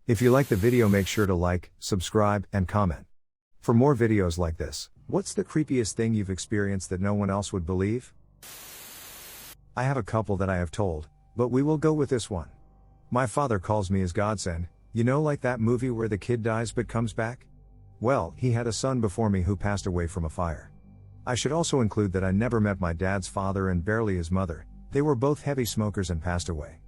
If you like the video, make sure to like, subscribe, and comment. For more videos like this. What's the creepiest thing you've experienced that no one else would believe? I have a couple that I have told, but we will go with this one. My father calls me his godsend, like that movie where the kid dies but comes back? Well, he had a son before me who passed away from a fire. I should also include that I never met my dad's father and barely his mother. They were both heavy smokers and passed away.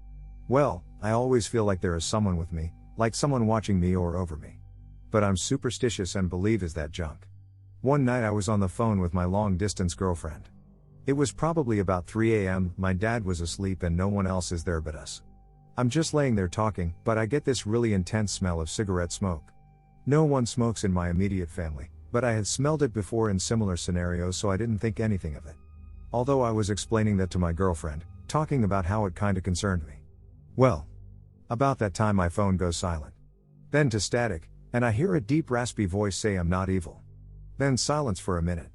Well, I always feel like there is someone with me, like someone watching me or over me. But I'm superstitious and believe is that junk. One night I was on the phone with my long-distance girlfriend. It was probably about 3 a.m, my dad was asleep and no one else is there but us. I'm just laying there talking, but I get this really intense smell of cigarette smoke. No one smokes in my immediate family, but I had smelled it before in similar scenarios, so I didn't think anything of it. Although I was explaining that to my girlfriend, talking about how it kinda concerned me. Well, about that time my phone goes silent. Then to static, and I hear a deep raspy voice say I'm not evil. Then silence for a minute.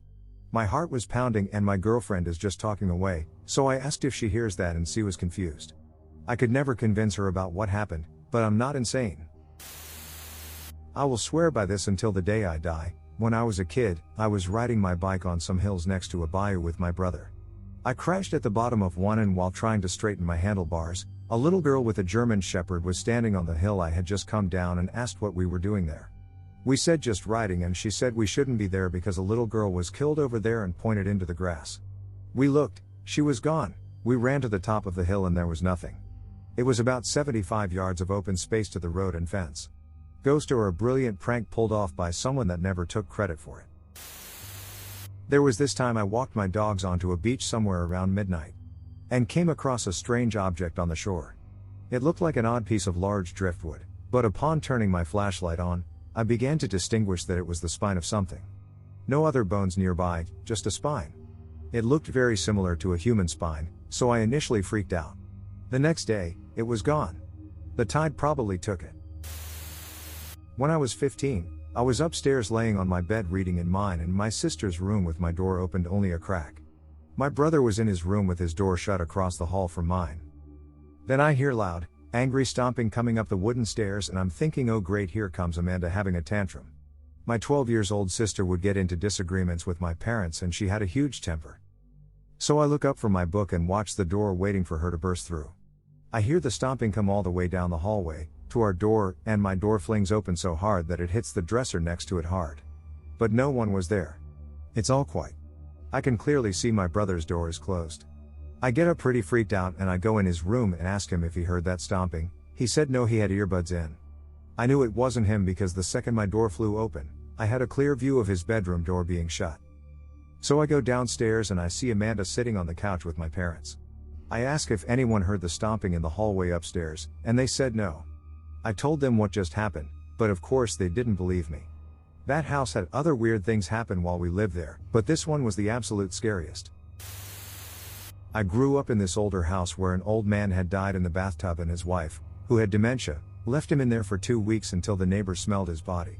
My heart was pounding and my girlfriend is just talking away, so I asked if she hears that and she was confused. I could never convince her about what happened, but I'm not insane. I will swear by this until the day I die. When I was a kid, I was riding my bike on some hills next to a bayou with my brother. I crashed at the bottom of one, and while trying to straighten my handlebars, a little girl with a German Shepherd was standing on the hill I had just come down and asked what we were doing there. We said just riding, and she said we shouldn't be there because a little girl was killed over there and pointed into the grass. We looked, she was gone. We ran to the top of the hill and there was nothing. It was about 75 yards of open space to the road and fence. Ghost or a brilliant prank pulled off by someone that never took credit for it. There was this time I walked my dogs onto a beach somewhere around midnight and came across a strange object on the shore. It looked like an odd piece of large driftwood, but upon turning my flashlight on, I began to distinguish that it was the spine of something. No other bones nearby, just a spine. It looked very similar to a human spine, so I initially freaked out. The next day, it was gone. The tide probably took it. When I was 15, I was upstairs laying on my bed reading in mine and my sister's room with my door opened only a crack. My brother was in his room with his door shut across the hall from mine. Then I hear loud, angry stomping coming up the wooden stairs, and I'm thinking, oh great, here comes Amanda having a tantrum. My 12-year-old sister would get into disagreements with my parents and she had a huge temper. So I look up from my book and watch the door waiting for her to burst through. I hear the stomping come all the way down the hallway to our door, and my door flings open so hard that it hits the dresser next to it hard. But no one was there. It's all quiet. I can clearly see my brother's door is closed. I get up pretty freaked out and I go in his room and ask him if he heard that stomping. He said no, he had earbuds in. I knew it wasn't him because the second my door flew open, I had a clear view of his bedroom door being shut. So I go downstairs and I see Amanda sitting on the couch with my parents. I ask if anyone heard the stomping in the hallway upstairs, and they said no. I told them what just happened, but of course they didn't believe me. That house had other weird things happen while we lived there, but this one was the absolute scariest. I grew up in this older house where an old man had died in the bathtub and his wife, who had dementia, left him in there for 2 weeks until the neighbors smelled his body.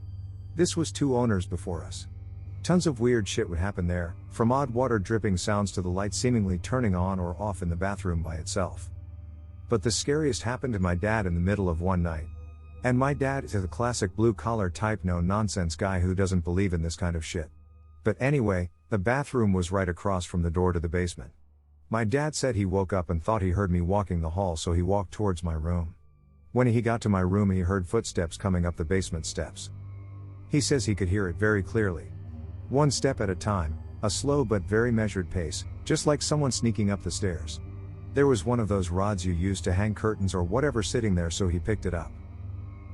This was 2 owners before us. Tons of weird shit would happen there, from odd water dripping sounds to the light seemingly turning on or off in the bathroom by itself. But the scariest happened to my dad in the middle of one night. And my dad is the classic blue-collar type no-nonsense guy who doesn't believe in this kind of shit. But anyway, the bathroom was right across from the door to the basement. My dad said he woke up and thought he heard me walking the hall, so he walked towards my room. When he got to my room, he heard footsteps coming up the basement steps. He says he could hear it very clearly. 1 step at a time, a slow but very measured pace, just like someone sneaking up the stairs. There was one of those rods you use to hang curtains or whatever sitting there, so he picked it up.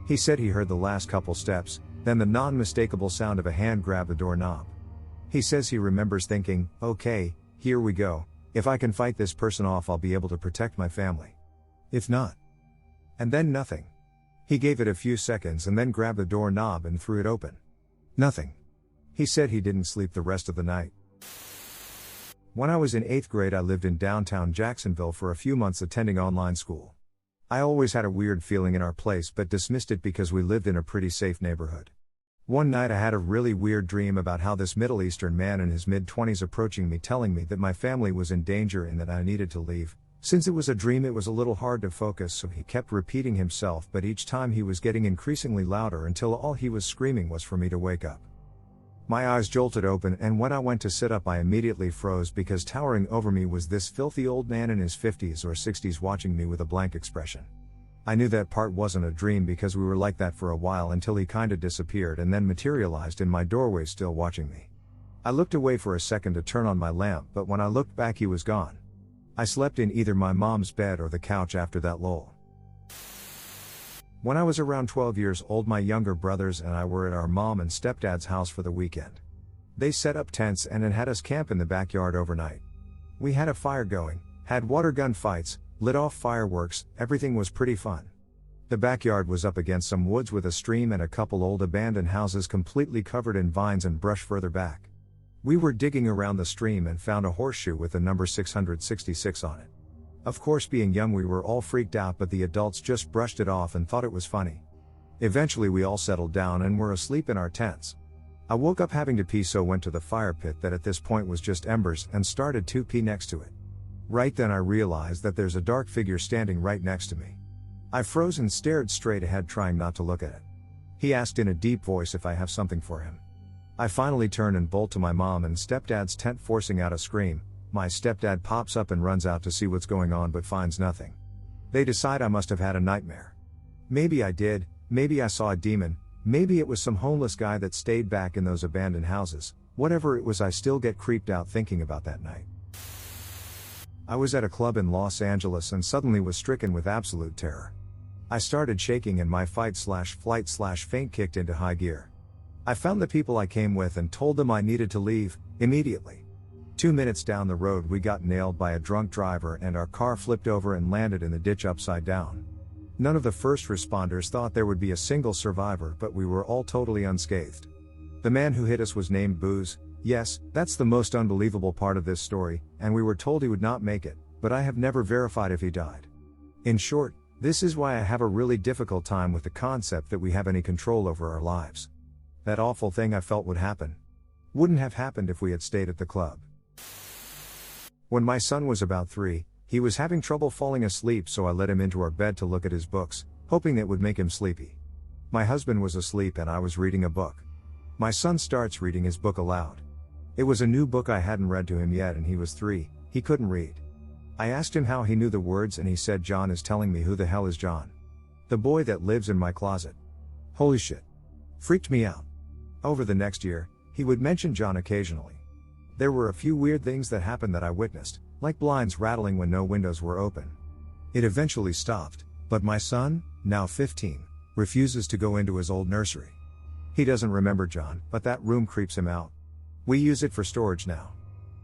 He said he heard the last couple steps, then the non-mistakable sound of a hand grab the doorknob. He says he remembers thinking, okay, here we go, if I can fight this person off I'll be able to protect my family. If not. And then nothing. He gave it a few seconds and then grabbed the doorknob and threw it open. Nothing. He said he didn't sleep the rest of the night. When I was in 8th grade, I lived in downtown Jacksonville for a few months attending online school. I always had a weird feeling in our place but dismissed it because we lived in a pretty safe neighborhood. One night I had a really weird dream about how this Middle Eastern man in his mid-20s approaching me telling me that my family was in danger and that I needed to leave, Since it was a dream, it was a little hard to focus, so he kept repeating himself, but each time he was getting increasingly louder until all he was screaming was for me to wake up. My eyes jolted open, and when I went to sit up I immediately froze because towering over me was this filthy old man in his 50s or 60s watching me with a blank expression. I knew that part wasn't a dream because we were like that for a while until he kinda disappeared and then materialized in my doorway still watching me. I looked away for a second to turn on my lamp, but when I looked back he was gone. I slept in either my mom's bed or the couch after that lull. When I was around 12 years old, my younger brothers and I were at our mom and stepdad's house for the weekend. They set up tents and had us camp in the backyard overnight. We had a fire going, had water gun fights, lit off fireworks, everything was pretty fun. The backyard was up against some woods with a stream and a couple old abandoned houses completely covered in vines and brush further back. We were digging around the stream and found a horseshoe with the number 666 on it. Of course, being young we were all freaked out, but the adults just brushed it off and thought it was funny. Eventually we all settled down and were asleep in our tents. I woke up having to pee, so went to the fire pit that at this point was just embers and started to pee next to it. Right then I realized that there's a dark figure standing right next to me. I froze and stared straight ahead, trying not to look at it. He asked in a deep voice if I have something for him. I finally turn and bolt to my mom and stepdad's tent, forcing out a scream. My stepdad pops up and runs out to see what's going on but finds nothing. They decide I must have had a nightmare. Maybe I did, maybe I saw a demon, maybe it was some homeless guy that stayed back in those abandoned houses. Whatever it was, I still get creeped out thinking about that night. I was at a club in Los Angeles and suddenly was stricken with absolute terror. I started shaking and my fight/flight/faint kicked into high gear. I found the people I came with and told them I needed to leave, immediately. 2 minutes down the road we got nailed by a drunk driver and our car flipped over and landed in the ditch upside down. None of the first responders thought there would be a single survivor, but we were all totally unscathed. The man who hit us was named Booze. Yes, that's the most unbelievable part of this story, and we were told he would not make it, but I have never verified if he died. In short, this is why I have a really difficult time with the concept that we have any control over our lives. That awful thing I felt would happen wouldn't have happened if we had stayed at the club. When my son was about 3, he was having trouble falling asleep, so I let him into our bed to look at his books, hoping that would make him sleepy. My husband was asleep and I was reading a book. My son starts reading his book aloud. It was a new book I hadn't read to him yet and he was 3, he couldn't read. I asked him how he knew the words and he said, "John is telling me." Who the hell is John? The boy that lives in my closet. Holy shit. Freaked me out. Over the next year, he would mention John occasionally. There were a few weird things that happened that I witnessed, like blinds rattling when no windows were open. It eventually stopped, but my son, now 15, refuses to go into his old nursery. He doesn't remember John, but that room creeps him out. We use it for storage now.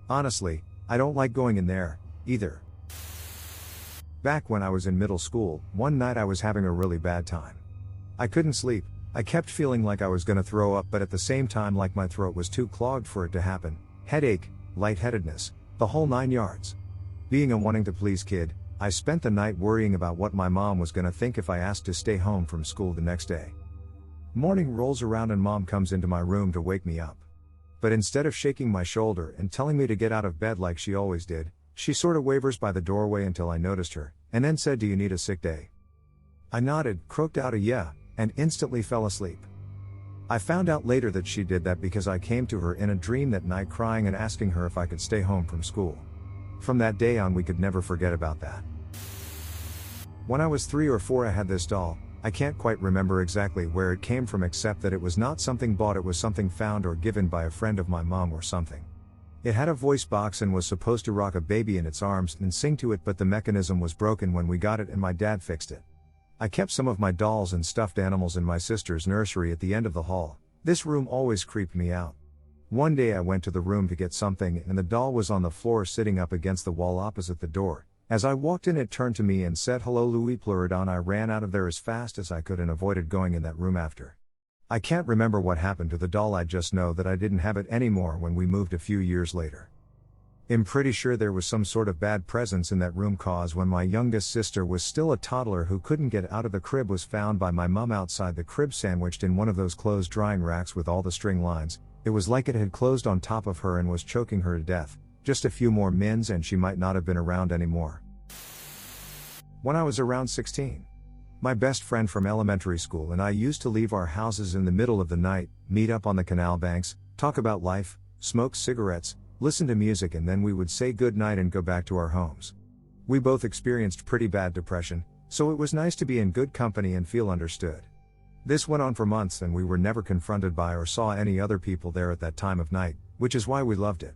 Honestly, I don't like going in there, either. Back when I was in middle school, one night I was having a really bad time. I couldn't sleep. I kept feeling like I was gonna throw up, but at the same time like my throat was too clogged for it to happen. Headache, lightheadedness, the whole 9 yards. Being a wanting to please kid, I spent the night worrying about what my mom was gonna think if I asked to stay home from school the next day. Morning rolls around and mom comes into my room to wake me up. But instead of shaking my shoulder and telling me to get out of bed like she always did, she sorta wavers by the doorway until I noticed her, and then said, "Do you need a sick day?" I nodded, croaked out a yeah, and instantly fell asleep. I found out later that she did that because I came to her in a dream that night crying and asking her if I could stay home from school. From that day on we could never forget about that. When I was 3 or 4 I had this doll. I can't quite remember exactly where it came from except that it was not something bought, it was something found or given by a friend of my mom or something. It had a voice box and was supposed to rock a baby in its arms and sing to it, but the mechanism was broken when we got it and my dad fixed it. I kept some of my dolls and stuffed animals in my sister's nursery at the end of the hall. This room always creeped me out. One day I went to the room to get something and the doll was on the floor sitting up against the wall opposite the door. As I walked in it turned to me and said, "Hello Louis Pleurodon." I ran out of there as fast as I could and avoided going in that room after. I can't remember what happened to the doll, I just know that I didn't have it anymore when we moved a few years later. I'm pretty sure there was some sort of bad presence in that room, cause when my youngest sister was still a toddler who couldn't get out of the crib was found by my mum outside the crib sandwiched in one of those closed drying racks with all the string lines. It was like it had closed on top of her and was choking her to death. Just a few more mins and she might not have been around anymore. When I was around 16. My best friend from elementary school and I used to leave our houses in the middle of the night, meet up on the canal banks, talk about life, smoke cigarettes, listen to music, and then we would say good night and go back to our homes. We both experienced pretty bad depression, so it was nice to be in good company and feel understood. This went on for months and we were never confronted by or saw any other people there at that time of night, which is why we loved it.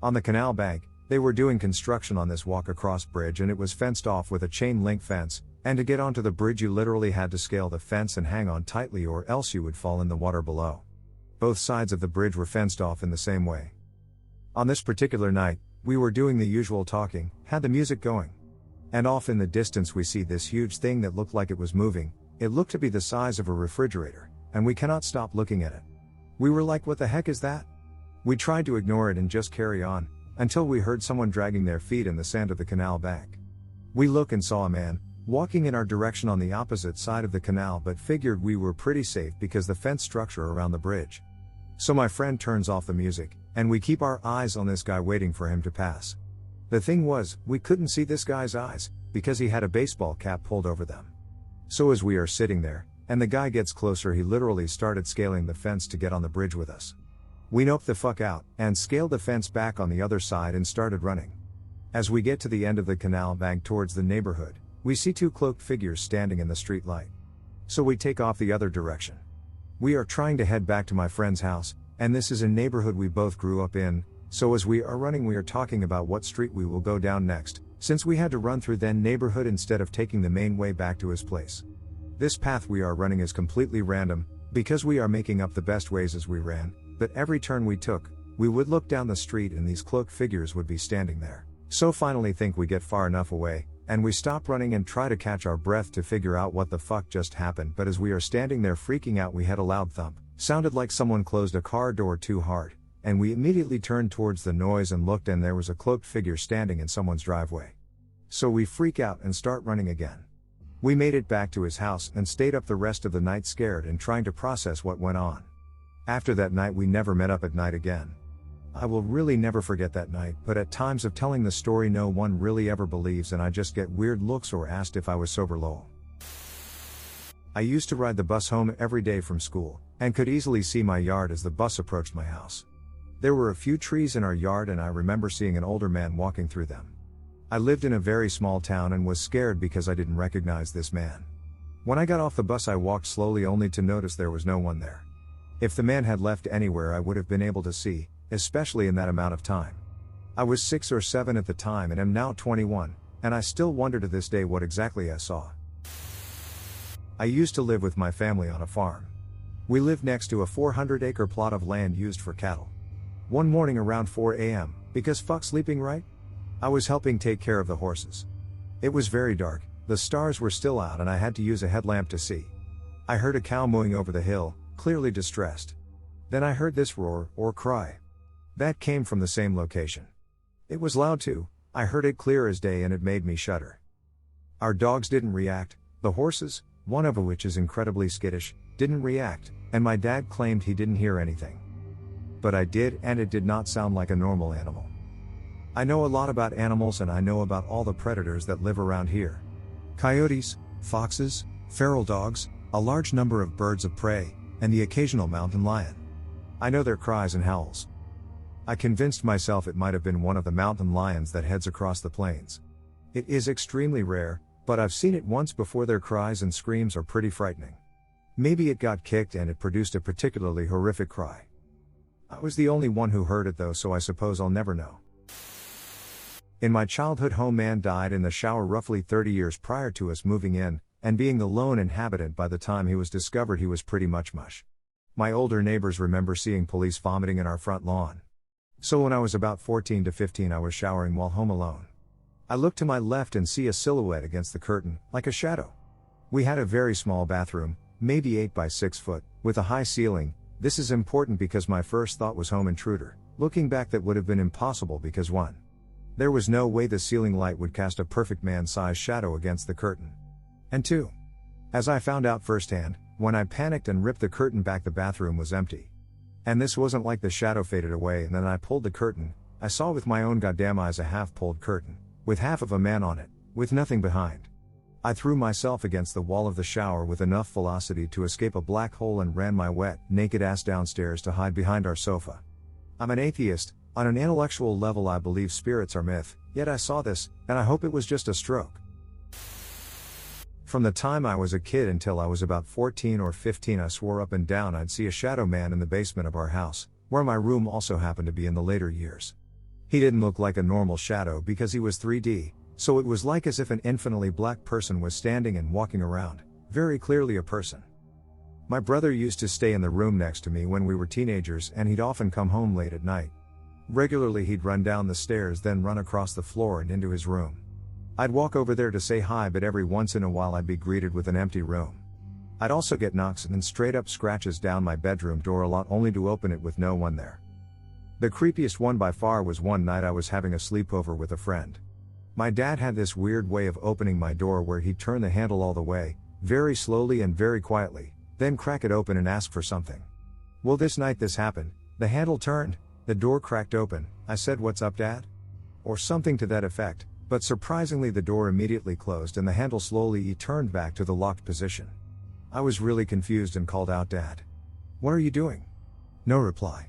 On the canal bank, they were doing construction on this walk across bridge and it was fenced off with a chain link fence, and to get onto the bridge you literally had to scale the fence and hang on tightly or else you would fall in the water below. Both sides of the bridge were fenced off in the same way. On this particular night, we were doing the usual talking, had the music going. And off in the distance we see this huge thing that looked like it was moving. It looked to be the size of a refrigerator, and we cannot stop looking at it. We were like, what the heck is that? We tried to ignore it and just carry on, until we heard someone dragging their feet in the sand of the canal bank. We look and saw a man, walking in our direction on the opposite side of the canal, but figured we were pretty safe because the fence structure around the bridge. So my friend turns off the music, and we keep our eyes on this guy waiting for him to pass. The thing was, we couldn't see this guy's eyes, because he had a baseball cap pulled over them. So as we are sitting there, and the guy gets closer, he literally started scaling the fence to get on the bridge with us. We noped the fuck out, and scaled the fence back on the other side and started running. As we get to the end of the canal bank towards the neighborhood, we see two cloaked figures standing in the street light. So we take off the other direction. We are trying to head back to my friend's house, and this is a neighborhood we both grew up in, so as we are running we are talking about what street we will go down next, since we had to run through then neighborhood instead of taking the main way back to his place. This path we are running is completely random, because we are making up the best ways as we ran, but every turn we took, we would look down the street and these cloaked figures would be standing there. So finally think we get far enough away, and we stop running and try to catch our breath to figure out what the fuck just happened, but as we are standing there freaking out we had a loud thump, sounded like someone closed a car door too hard, and we immediately turned towards the noise and looked and there was a cloaked figure standing in someone's driveway. So we freak out and start running again. We made it back to his house and stayed up the rest of the night scared and trying to process what went on. After that night we never met up at night again. I will really never forget that night, but at times of telling the story no one really ever believes and I just get weird looks or asked if I was sober. Lol. I used to ride the bus home every day from school, and could easily see my yard as the bus approached my house. There were a few trees in our yard and I remember seeing an older man walking through them. I lived in a very small town and was scared because I didn't recognize this man. When I got off the bus I walked slowly only to notice there was no one there. If the man had left anywhere I would have been able to see, especially in that amount of time. I was 6 or 7 at the time and am now 21, and I still wonder to this day what exactly I saw. I used to live with my family on a farm. We lived next to a 400-acre plot of land used for cattle. One morning around 4 a.m., because fuck sleeping right? I was helping take care of the horses. It was very dark, the stars were still out and I had to use a headlamp to see. I heard a cow mooing over the hill, clearly distressed. Then I heard this roar, or cry. That came from the same location. It was loud too, I heard it clear as day and it made me shudder. Our dogs didn't react, the horses, one of which is incredibly skittish, didn't react, and my dad claimed he didn't hear anything. But I did, and it did not sound like a normal animal. I know a lot about animals and I know about all the predators that live around here. Coyotes, foxes, feral dogs, a large number of birds of prey, and the occasional mountain lion. I know their cries and howls. I convinced myself it might have been one of the mountain lions that heads across the plains. It is extremely rare, but I've seen it once before. Their cries and screams are pretty frightening. Maybe it got kicked and it produced a particularly horrific cry. I was the only one who heard it though, so I suppose I'll never know. In my childhood home, man died in the shower roughly 30 years prior to us moving in, and being the lone inhabitant by the time he was discovered he was pretty much mush. My older neighbors remember seeing police vomiting in our front lawn. So when I was about 14 to 15 I was showering while home alone. I look to my left and see a silhouette against the curtain, like a shadow. We had a very small bathroom, maybe 8 by 6 foot, with a high ceiling. This is important because my first thought was home intruder. Looking back, that would have been impossible because 1. There was no way the ceiling light would cast a perfect man-sized shadow against the curtain. And 2. As I found out firsthand, when I panicked and ripped the curtain back, the bathroom was empty. And this wasn't like the shadow faded away and then I pulled the curtain. I saw with my own goddamn eyes a half-pulled curtain, with half of a man on it, with nothing behind. I threw myself against the wall of the shower with enough velocity to escape a black hole and ran my wet, naked ass downstairs to hide behind our sofa. I'm an atheist. On an intellectual level I believe spirits are myth, yet I saw this, and I hope it was just a stroke. From the time I was a kid until I was about 14 or 15 I swore up and down I'd see a shadow man in the basement of our house, where my room also happened to be in the later years. He didn't look like a normal shadow because he was 3D, so it was like as if an infinitely black person was standing and walking around, very clearly a person. My brother used to stay in the room next to me when we were teenagers and he'd often come home late at night. Regularly he'd run down the stairs then run across the floor and into his room. I'd walk over there to say hi but every once in a while I'd be greeted with an empty room. I'd also get knocks and straight up scratches down my bedroom door a lot only to open it with no one there. The creepiest one by far was one night I was having a sleepover with a friend. My dad had this weird way of opening my door where he'd turn the handle all the way, very slowly and very quietly, then crack it open and ask for something. Well, this night this happened, the handle turned, the door cracked open, I said, "What's up, Dad?" Or something to that effect, but surprisingly the door immediately closed and the handle slowly turned back to the locked position. I was really confused and called out, "Dad, what are you doing?" No reply.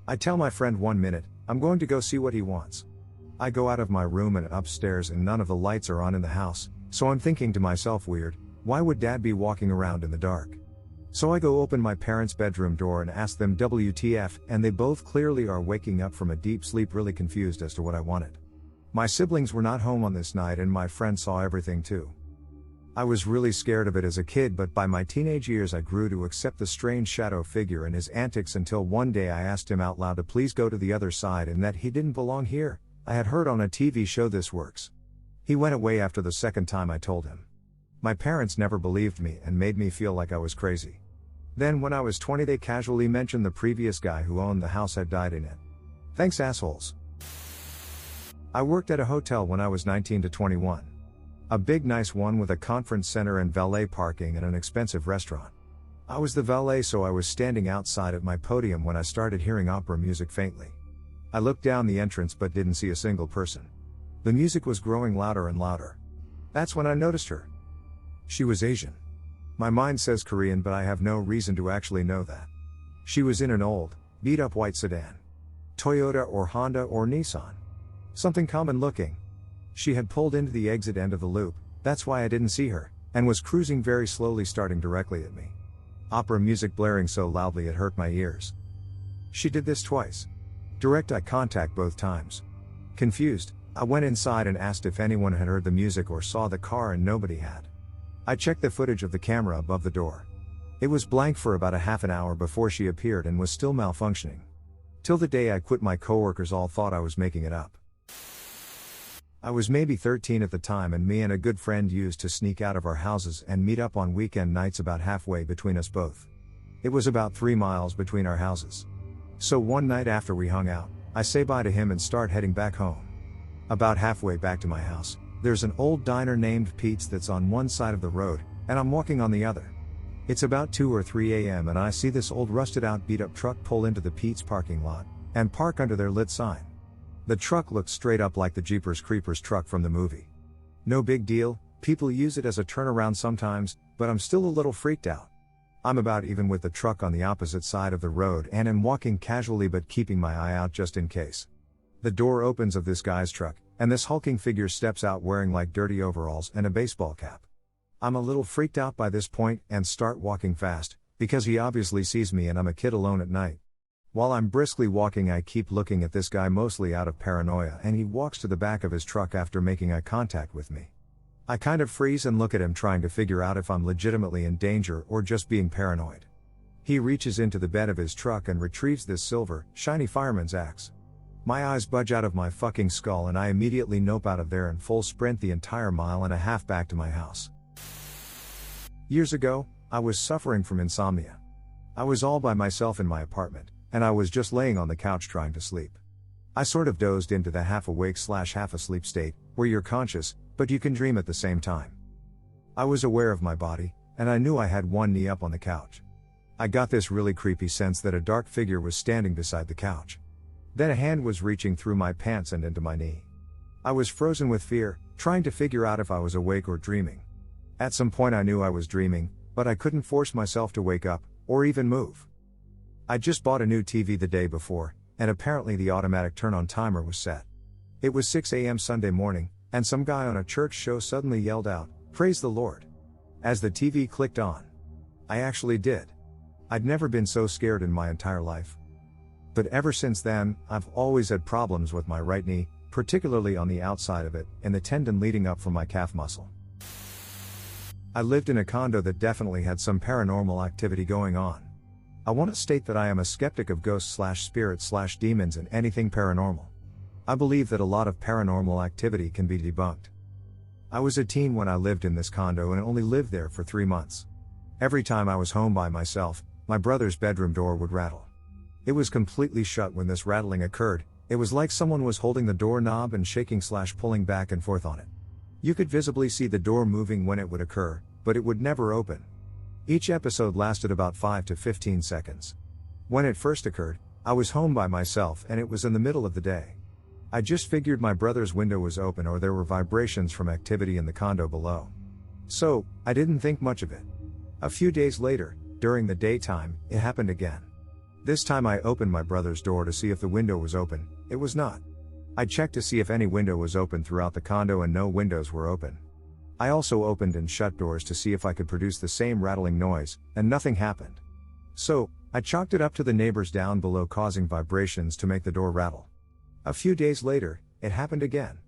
I tell my friend, "1 minute, I'm going to go see what he wants." I go out of my room and upstairs and none of the lights are on in the house, so I'm thinking to myself, weird, why would Dad be walking around in the dark? So I go open my parents' bedroom door and ask them WTF, and they both clearly are waking up from a deep sleep really confused as to what I wanted. My siblings were not home on this night and my friend saw everything too. I was really scared of it as a kid, but by my teenage years I grew to accept the strange shadow figure and his antics until one day I asked him out loud to please go to the other side and that he didn't belong here. I had heard on a TV show this works. He went away after the second time I told him. My parents never believed me and made me feel like I was crazy. Then when I was 20 they casually mentioned the previous guy who owned the house had died in it. Thanks, assholes. I worked at a hotel when I was 19 to 21. A big nice one with a conference center and valet parking and an expensive restaurant. I was the valet, so I was standing outside at my podium when I started hearing opera music faintly. I looked down the entrance but didn't see a single person. The music was growing louder and louder. That's when I noticed her. She was Asian. My mind says Korean, but I have no reason to actually know that. She was in an old, beat-up white sedan. Toyota or Honda or Nissan. Something common looking. She had pulled into the exit end of the loop, that's why I didn't see her, and was cruising very slowly starting directly at me. Opera music blaring so loudly it hurt my ears. She did this twice. Direct eye contact both times. Confused, I went inside and asked if anyone had heard the music or saw the car and nobody had. I checked the footage of the camera above the door. It was blank for about a half an hour before she appeared and was still malfunctioning. Till the day I quit my coworkers all thought I was making it up. I was maybe 13 at the time and me and a good friend used to sneak out of our houses and meet up on weekend nights about halfway between us both. It was about 3 miles between our houses. So one night after we hung out, I say bye to him and start heading back home. About halfway back to my house, there's an old diner named Pete's that's on one side of the road, and I'm walking on the other. It's about 2 or 3 a.m. and I see this old rusted out beat up truck pull into the Pete's parking lot, and park under their lit sign. The truck looked straight up like the Jeepers Creepers truck from the movie. No big deal, people use it as a turnaround sometimes, but I'm still a little freaked out. I'm about even with the truck on the opposite side of the road and am walking casually but keeping my eye out just in case. The door opens of this guy's truck, and this hulking figure steps out wearing like dirty overalls and a baseball cap. I'm a little freaked out by this point and start walking fast, because he obviously sees me and I'm a kid alone at night. While I'm briskly walking I keep looking at this guy mostly out of paranoia and he walks to the back of his truck after making eye contact with me. I kind of freeze and look at him trying to figure out if I'm legitimately in danger or just being paranoid. He reaches into the bed of his truck and retrieves this silver, shiny fireman's axe. My eyes budge out of my fucking skull and I immediately nope out of there and full sprint the entire 1.5 miles back to my house. Years ago, I was suffering from insomnia. I was all by myself in my apartment, and I was just laying on the couch trying to sleep. I sort of dozed into the half-awake/half asleep state, where you're conscious, but you can dream at the same time. I was aware of my body, and I knew I had one knee up on the couch. I got this really creepy sense that a dark figure was standing beside the couch. Then a hand was reaching through my pants and into my knee. I was frozen with fear, trying to figure out if I was awake or dreaming. At some point I knew I was dreaming, but I couldn't force myself to wake up, or even move. I just bought a new TV the day before, and apparently the automatic turn-on timer was set. It was 6 a.m. Sunday morning, and some guy on a church show suddenly yelled out, "Praise the Lord," as the TV clicked on. I actually did. I'd never been so scared in my entire life. But ever since then, I've always had problems with my right knee, particularly on the outside of it, and the tendon leading up from my calf muscle. I lived in a condo that definitely had some paranormal activity going on. I want to state that I am a skeptic of ghosts/spirits/demons and anything paranormal. I believe that a lot of paranormal activity can be debunked. I was a teen when I lived in this condo and only lived there for 3 months. Every time I was home by myself, my brother's bedroom door would rattle. It was completely shut when this rattling occurred. It was like someone was holding the doorknob and shaking/pulling back and forth on it. You could visibly see the door moving when it would occur, but it would never open. Each episode lasted about 5 to 15 seconds. When it first occurred, I was home by myself and it was in the middle of the day. I just figured my brother's window was open or there were vibrations from activity in the condo below. So, I didn't think much of it. A few days later, during the daytime, it happened again. This time I opened my brother's door to see if the window was open. It was not. I checked to see if any window was open throughout the condo and no windows were open. I also opened and shut doors to see if I could produce the same rattling noise, and nothing happened. So, I chalked it up to the neighbors down below causing vibrations to make the door rattle. A few days later, it happened again.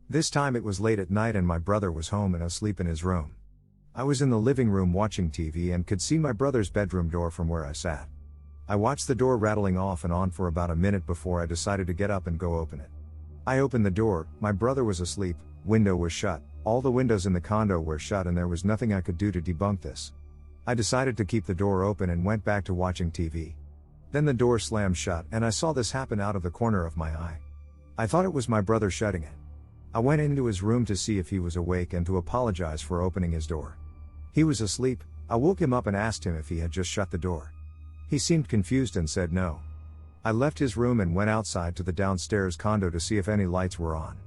This time it was late at night and my brother was home and asleep in his room. I was in the living room watching TV and could see my brother's bedroom door from where I sat. I watched the door rattling off and on for about a minute before I decided to get up and go open it. I opened the door, my brother was asleep, window was shut, all the windows in the condo were shut and there was nothing I could do to debunk this. I decided to keep the door open and went back to watching TV. Then the door slammed shut and I saw this happen out of the corner of my eye. I thought it was my brother shutting it. I went into his room to see if he was awake and to apologize for opening his door. He was asleep. I woke him up and asked him if he had just shut the door. He seemed confused and said no. I left his room and went outside to the downstairs condo to see if any lights were on.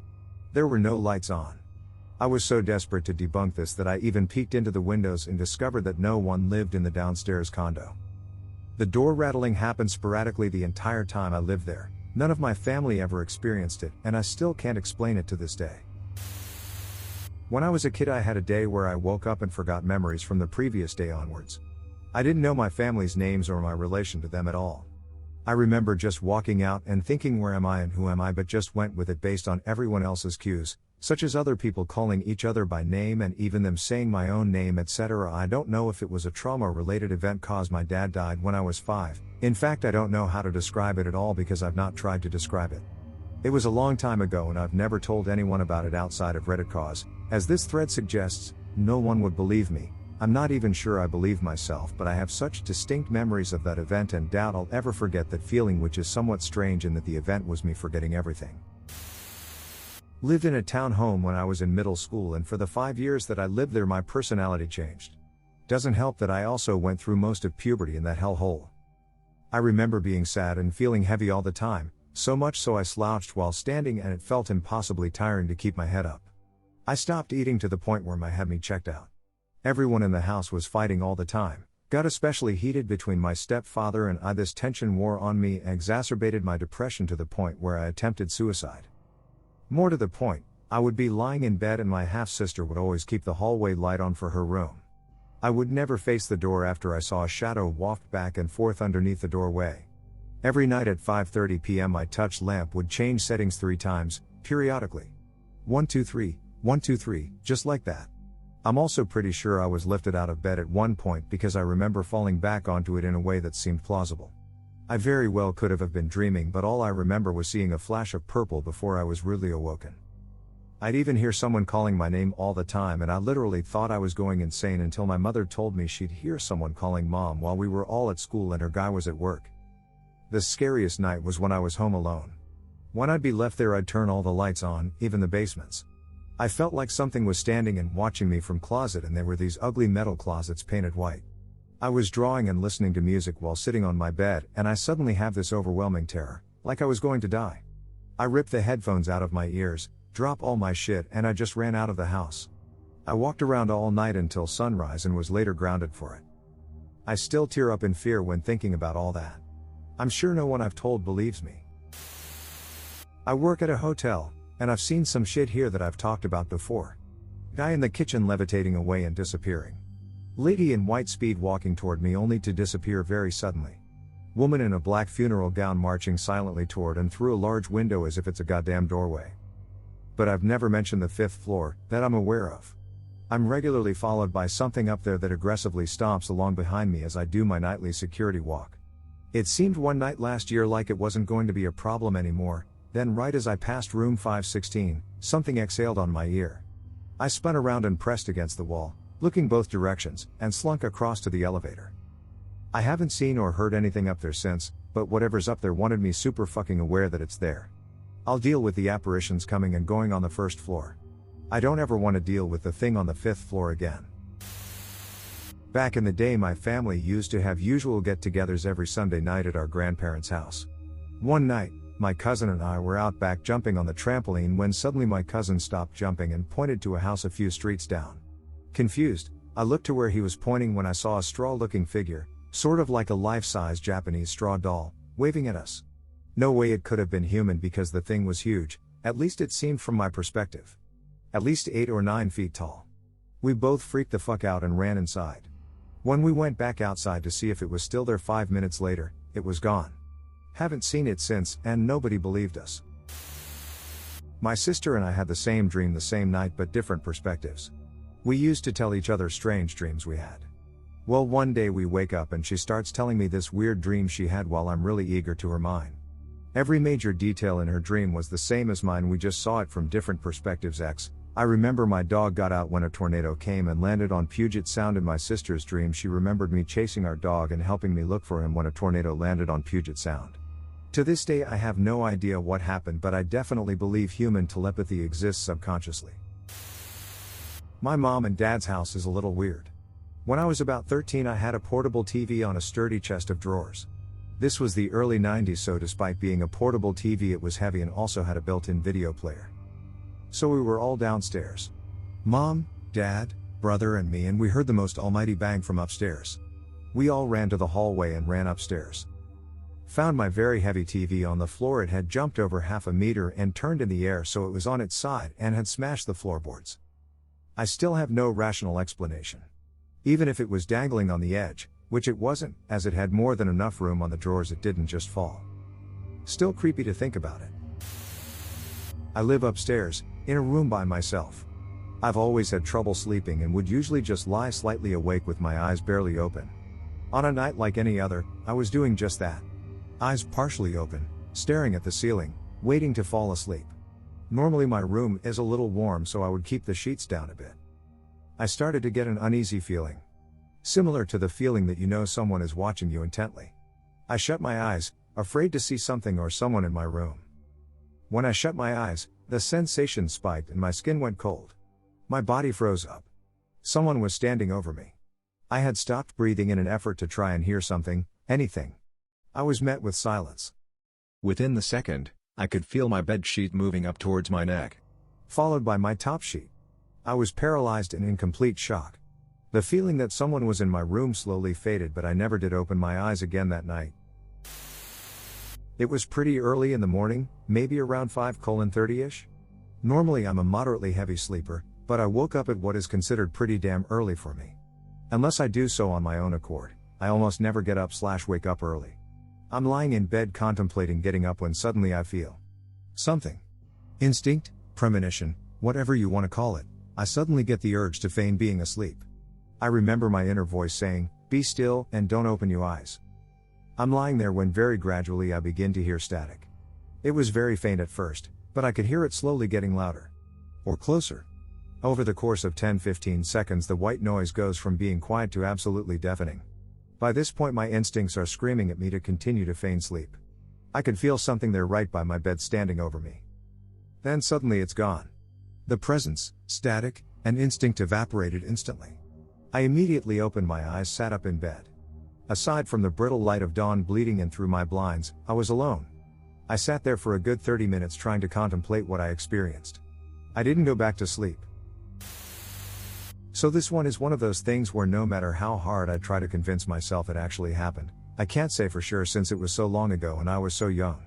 There were no lights on. I was so desperate to debunk this that I even peeked into the windows and discovered that no one lived in the downstairs condo. The door rattling happened sporadically the entire time I lived there. None of my family ever experienced it, and I still can't explain it to this day. When I was a kid I had a day where I woke up and forgot memories from the previous day onwards. I didn't know my family's names or my relation to them at all. I remember just walking out and thinking where am I and who am I, but just went with it based on everyone else's cues, such as other people calling each other by name and even them saying my own name, etc. I don't know if it was a trauma-related event cause my dad died when I was 5. In fact, I don't know how to describe it at all because I've not tried to describe it. It was a long time ago and I've never told anyone about it outside of Reddit cause, as this thread suggests, no one would believe me. I'm not even sure I believe myself, but I have such distinct memories of that event and doubt I'll ever forget that feeling, which is somewhat strange in that the event was me forgetting everything. Lived in a town home when I was in middle school, and for the 5 years that I lived there my personality changed. Doesn't help that I also went through most of puberty in that hellhole. I remember being sad and feeling heavy all the time, so much so I slouched while standing and it felt impossibly tiring to keep my head up. I stopped eating to the point where my had me checked out. Everyone in the house was fighting all the time, got especially heated between my stepfather and I. This tension wore on me and exacerbated my depression to the point where I attempted suicide. More to the point, I would be lying in bed and my half-sister would always keep the hallway light on for her room. I would never face the door after I saw a shadow waft back and forth underneath the doorway. Every night at 5:30 p.m. my touch lamp would change settings 3 times, periodically. 1 2 3, 1 2 3, just like that. I'm also pretty sure I was lifted out of bed at one point because I remember falling back onto it in a way that seemed plausible. I very well could have been dreaming, but all I remember was seeing a flash of purple before I was rudely awoken. I'd even hear someone calling my name all the time and I literally thought I was going insane until my mother told me she'd hear someone calling mom while we were all at school and her guy was at work. The scariest night was when I was home alone. When I'd be left there I'd turn all the lights on, even the basements. I felt like something was standing and watching me from closet, and there were these ugly metal closets painted white. I was drawing and listening to music while sitting on my bed and I suddenly have this overwhelming terror, like I was going to die. I ripped the headphones out of my ears, dropped all my shit and I just ran out of the house. I walked around all night until sunrise and was later grounded for it. I still tear up in fear when thinking about all that. I'm sure no one I've told believes me. I work at a hotel, and I've seen some shit here that I've talked about before. Guy in the kitchen levitating away and disappearing. Lady in white speed walking toward me only to disappear very suddenly. Woman in a black funeral gown marching silently toward and through a large window as if it's a goddamn doorway. But I've never mentioned the 5th floor, that I'm aware of. I'm regularly followed by something up there that aggressively stomps along behind me as I do my nightly security walk. It seemed one night last year like it wasn't going to be a problem anymore, then right as I passed room 516, something exhaled on my ear. I spun around and pressed against the wall, looking both directions, and slunk across to the elevator. I haven't seen or heard anything up there since, but whatever's up there wanted me super fucking aware that it's there. I'll deal with the apparitions coming and going on the 1st floor. I don't ever want to deal with the thing on the 5th floor again. Back in the day, my family used to have usual get-togethers every Sunday night at our grandparents' house. One night, my cousin and I were out back jumping on the trampoline when suddenly my cousin stopped jumping and pointed to a house a few streets down. Confused, I looked to where he was pointing when I saw a straw-looking figure, sort of like a life-size Japanese straw doll, waving at us. No way it could have been human because the thing was huge, at least it seemed from my perspective. At least 8 or 9 feet tall. We both freaked the fuck out and ran inside. When we went back outside to see if it was still there 5 minutes later, it was gone. Haven't seen it since, and nobody believed us. My sister and I had the same dream the same night but different perspectives. We used to tell each other strange dreams we had. Well, one day we wake up and she starts telling me this weird dream she had while I'm really eager to hear mine. Every major detail in her dream was the same as mine, we just saw it from different perspectives. I remember my dog got out when a tornado came and landed on Puget Sound. In my sister's dream, she remembered me chasing our dog and helping me look for him when a tornado landed on Puget Sound. To this day I have no idea what happened, but I definitely believe human telepathy exists subconsciously. My mom and dad's house is a little weird. When I was about 13 I had a portable TV on a sturdy chest of drawers. This was the early 90s, so despite being a portable TV it was heavy and also had a built-in video player. So we were all downstairs. Mom, Dad, brother and me, and we heard the most almighty bang from upstairs. We all ran to the hallway and ran upstairs. Found my very heavy TV on the floor. It had jumped over half a meter and turned in the air, so it was on its side and had smashed the floorboards. I still have no rational explanation. Even if it was dangling on the edge, which it wasn't, as it had more than enough room on the drawers, it didn't just fall. Still creepy to think about it. I live upstairs, in a room by myself. I've always had trouble sleeping and would usually just lie slightly awake with my eyes barely open. On a night like any other, I was doing just that. Eyes partially open, staring at the ceiling, waiting to fall asleep. Normally my room is a little warm, so I would keep the sheets down a bit. I started to get an uneasy feeling. Similar to the feeling that you know someone is watching you intently. I shut my eyes, afraid to see something or someone in my room. When I shut my eyes, the sensation spiked and my skin went cold. My body froze up. Someone was standing over me. I had stopped breathing in an effort to try and hear something, anything. I was met with silence. Within the second, I could feel my bed sheet moving up towards my neck, followed by my top sheet. I was paralyzed and in complete shock. The feeling that someone was in my room slowly faded, but I never did open my eyes again that night. It was pretty early in the morning, maybe around 5:30ish. Normally I'm a moderately heavy sleeper, but I woke up at what is considered pretty damn early for me. Unless I do so on my own accord, I almost never get up/wake up early. I'm lying in bed contemplating getting up when suddenly I feel something. Instinct, premonition, whatever you want to call it, I suddenly get the urge to feign being asleep. I remember my inner voice saying, "Be still and don't open your eyes." I'm lying there when very gradually I begin to hear static. It was very faint at first, but I could hear it slowly getting louder. Or closer. Over the course of 10-15 seconds the white noise goes from being quiet to absolutely deafening. By this point my instincts are screaming at me to continue to feign sleep. I could feel something there right by my bed standing over me. Then suddenly it's gone. The presence, static, and instinct evaporated instantly. I immediately opened my eyes, sat up in bed. Aside from the brittle light of dawn bleeding in through my blinds, I was alone. I sat there for a good 30 minutes trying to contemplate what I experienced. I didn't go back to sleep. So this one is one of those things where no matter how hard I try to convince myself it actually happened, I can't say for sure since it was so long ago and I was so young.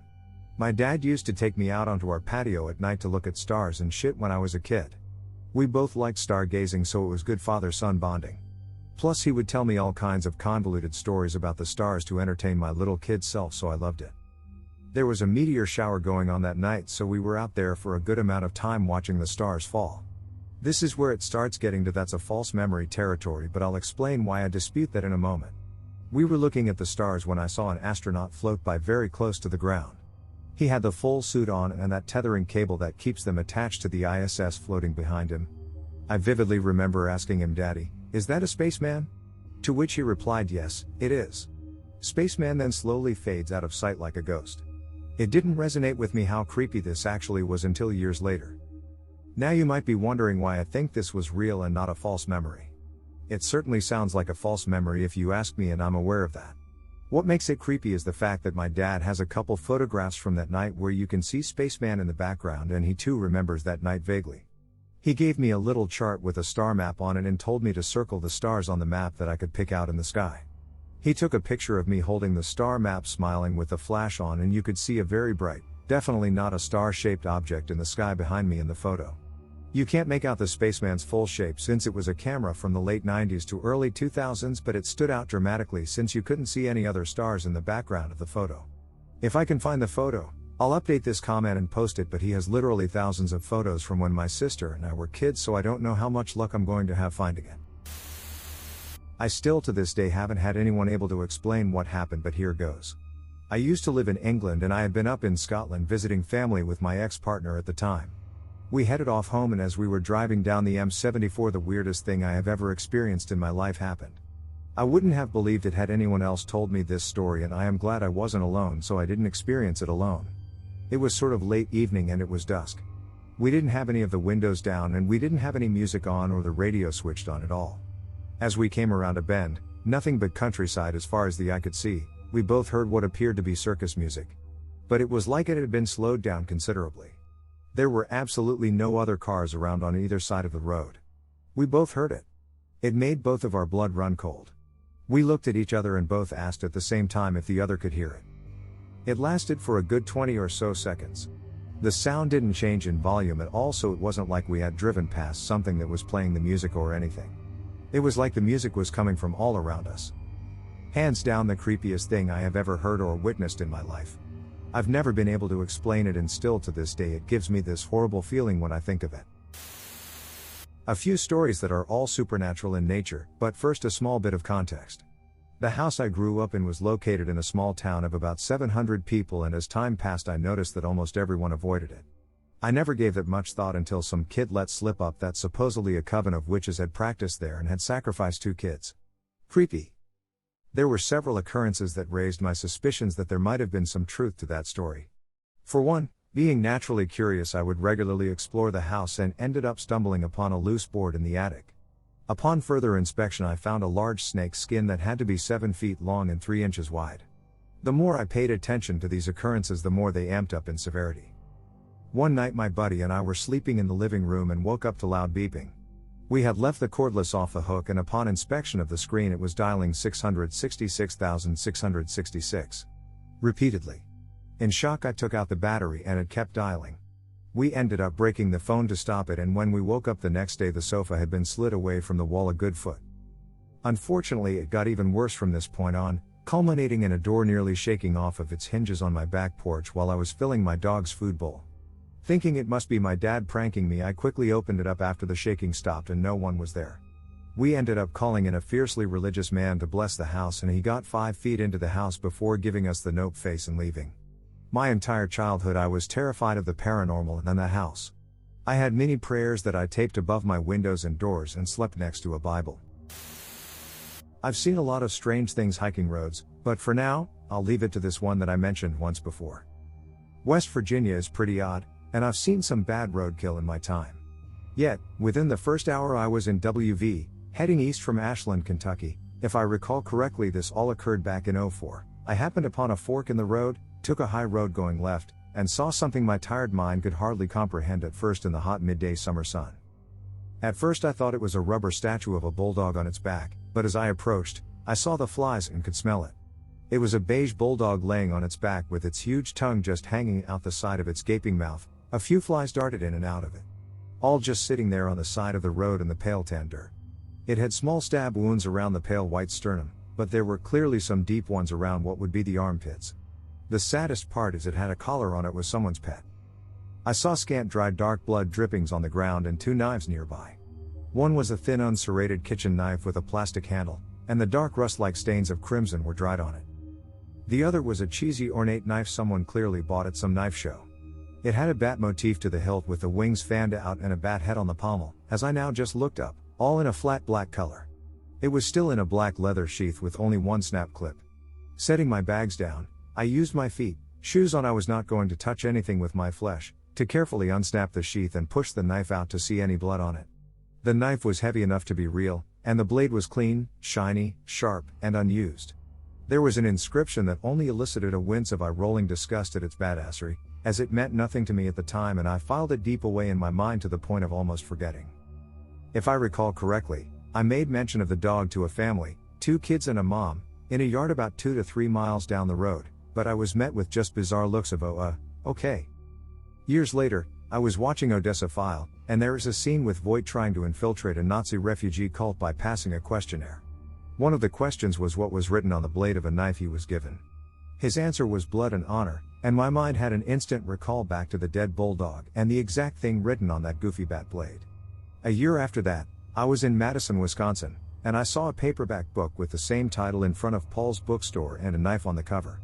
My dad used to take me out onto our patio at night to look at stars and shit when I was a kid. We both liked stargazing, so it was good father-son bonding. Plus he would tell me all kinds of convoluted stories about the stars to entertain my little kid self, so I loved it. There was a meteor shower going on that night, so we were out there for a good amount of time watching the stars fall. This is where it starts getting to that's a false memory territory, but I'll explain why I dispute that in a moment. We were looking at the stars when I saw an astronaut float by very close to the ground. He had the full suit on and that tethering cable that keeps them attached to the ISS floating behind him. I vividly remember asking him, "Daddy, is that a spaceman?" To which he replied, "Yes, it is." Spaceman then slowly fades out of sight like a ghost. It didn't resonate with me how creepy this actually was until years later. Now you might be wondering why I think this was real and not a false memory. It certainly sounds like a false memory if you ask me, and I'm aware of that. What makes it creepy is the fact that my dad has a couple photographs from that night where you can see Spaceman in the background, and he too remembers that night vaguely. He gave me a little chart with a star map on it and told me to circle the stars on the map that I could pick out in the sky. He took a picture of me holding the star map smiling with the flash on, and you could see a very bright, definitely not a star-shaped object in the sky behind me in the photo. You can't make out the spaceman's full shape since it was a camera from the late 90s to early 2000s, but it stood out dramatically since you couldn't see any other stars in the background of the photo. If I can find the photo, I'll update this comment and post it, but he has literally thousands of photos from when my sister and I were kids, so I don't know how much luck I'm going to have finding it. I still to this day haven't had anyone able to explain what happened, but here goes. I used to live in England and I had been up in Scotland visiting family with my ex-partner at the time. We headed off home, and as we were driving down the M74, the weirdest thing I have ever experienced in my life happened. I wouldn't have believed it had anyone else told me this story, and I am glad I wasn't alone, so I didn't experience it alone. It was sort of late evening and it was dusk. We didn't have any of the windows down and we didn't have any music on or the radio switched on at all. As we came around a bend, nothing but countryside as far as the eye could see, we both heard what appeared to be circus music. But it was like it had been slowed down considerably. There were absolutely no other cars around on either side of the road. We both heard it. It made both of our blood run cold. We looked at each other and both asked at the same time if the other could hear it. It lasted for a good 20 or so seconds. The sound didn't change in volume at all, so it wasn't like we had driven past something that was playing the music or anything. It was like the music was coming from all around us. Hands down the creepiest thing I have ever heard or witnessed in my life. I've never been able to explain it, and still to this day it gives me this horrible feeling when I think of it. A few stories that are all supernatural in nature, but first a small bit of context. The house I grew up in was located in a small town of about 700 people, and as time passed I noticed that almost everyone avoided it. I never gave it much thought until some kid let slip up that supposedly a coven of witches had practiced there and had sacrificed 2 kids. Creepy. There were several occurrences that raised my suspicions that there might have been some truth to that story. For one, being naturally curious, I would regularly explore the house and ended up stumbling upon a loose board in the attic. Upon further inspection I found a large snake skin that had to be 7 feet long and 3 inches wide. The more I paid attention to these occurrences, the more they amped up in severity. One night my buddy and I were sleeping in the living room and woke up to loud beeping. We had left the cordless off the hook, and upon inspection of the screen it was dialing 666,666. Repeatedly. In shock I took out the battery and it kept dialing. We ended up breaking the phone to stop it, and when we woke up the next day the sofa had been slid away from the wall a good foot. Unfortunately it got even worse from this point on, culminating in a door nearly shaking off of its hinges on my back porch while I was filling my dog's food bowl. Thinking it must be my dad pranking me, I quickly opened it up after the shaking stopped and no one was there. We ended up calling in a fiercely religious man to bless the house, and he got 5 feet into the house before giving us the nope face and leaving. My entire childhood I was terrified of the paranormal and the house. I had many prayers that I taped above my windows and doors and slept next to a Bible. I've seen a lot of strange things hiking roads, but for now, I'll leave it to this one that I mentioned once before. West Virginia is pretty odd, and I've seen some bad roadkill in my time. Yet, within the first hour I was in WV, heading east from Ashland, Kentucky. If I recall correctly, this all occurred back in '04. I happened upon a fork in the road, took a high road going left, and saw something my tired mind could hardly comprehend at first in the hot midday summer sun. At first I thought it was a rubber statue of a bulldog on its back, but as I approached, I saw the flies and could smell it. It was a beige bulldog laying on its back with its huge tongue just hanging out the side of its gaping mouth. A few flies darted in and out of it. All just sitting there on the side of the road in the pale tan dirt. It had small stab wounds around the pale white sternum, but there were clearly some deep ones around what would be the armpits. The saddest part is it had a collar on it with someone's pet. I saw scant dried dark blood drippings on the ground and 2 knives nearby. One was a thin unserrated kitchen knife with a plastic handle, and the dark rust-like stains of crimson were dried on it. The other was a cheesy ornate knife someone clearly bought at some knife show. It had a bat motif to the hilt with the wings fanned out and a bat head on the pommel, as I now just looked up, all in a flat black color. It was still in a black leather sheath with only one snap clip. Setting my bags down, I used my feet, shoes on. I was not going to touch anything with my flesh, to carefully unsnap the sheath and push the knife out to see any blood on it. The knife was heavy enough to be real, and the blade was clean, shiny, sharp, and unused. There was an inscription that only elicited a wince of eye-rolling disgust at its badassery, as it meant nothing to me at the time, and I filed it deep away in my mind to the point of almost forgetting. If I recall correctly, I made mention of the dog to a family, 2 kids and a mom, in a yard about 2 to 3 miles down the road, but I was met with just bizarre looks of okay. Years later, I was watching Odessa File, and there is a scene with Voight trying to infiltrate a Nazi refugee cult by passing a questionnaire. One of the questions was what was written on the blade of a knife he was given. His answer was blood and honor, and my mind had an instant recall back to the dead bulldog and the exact thing written on that goofy bat blade. A year after that, I was in Madison, Wisconsin, and I saw a paperback book with the same title in front of Paul's bookstore and a knife on the cover.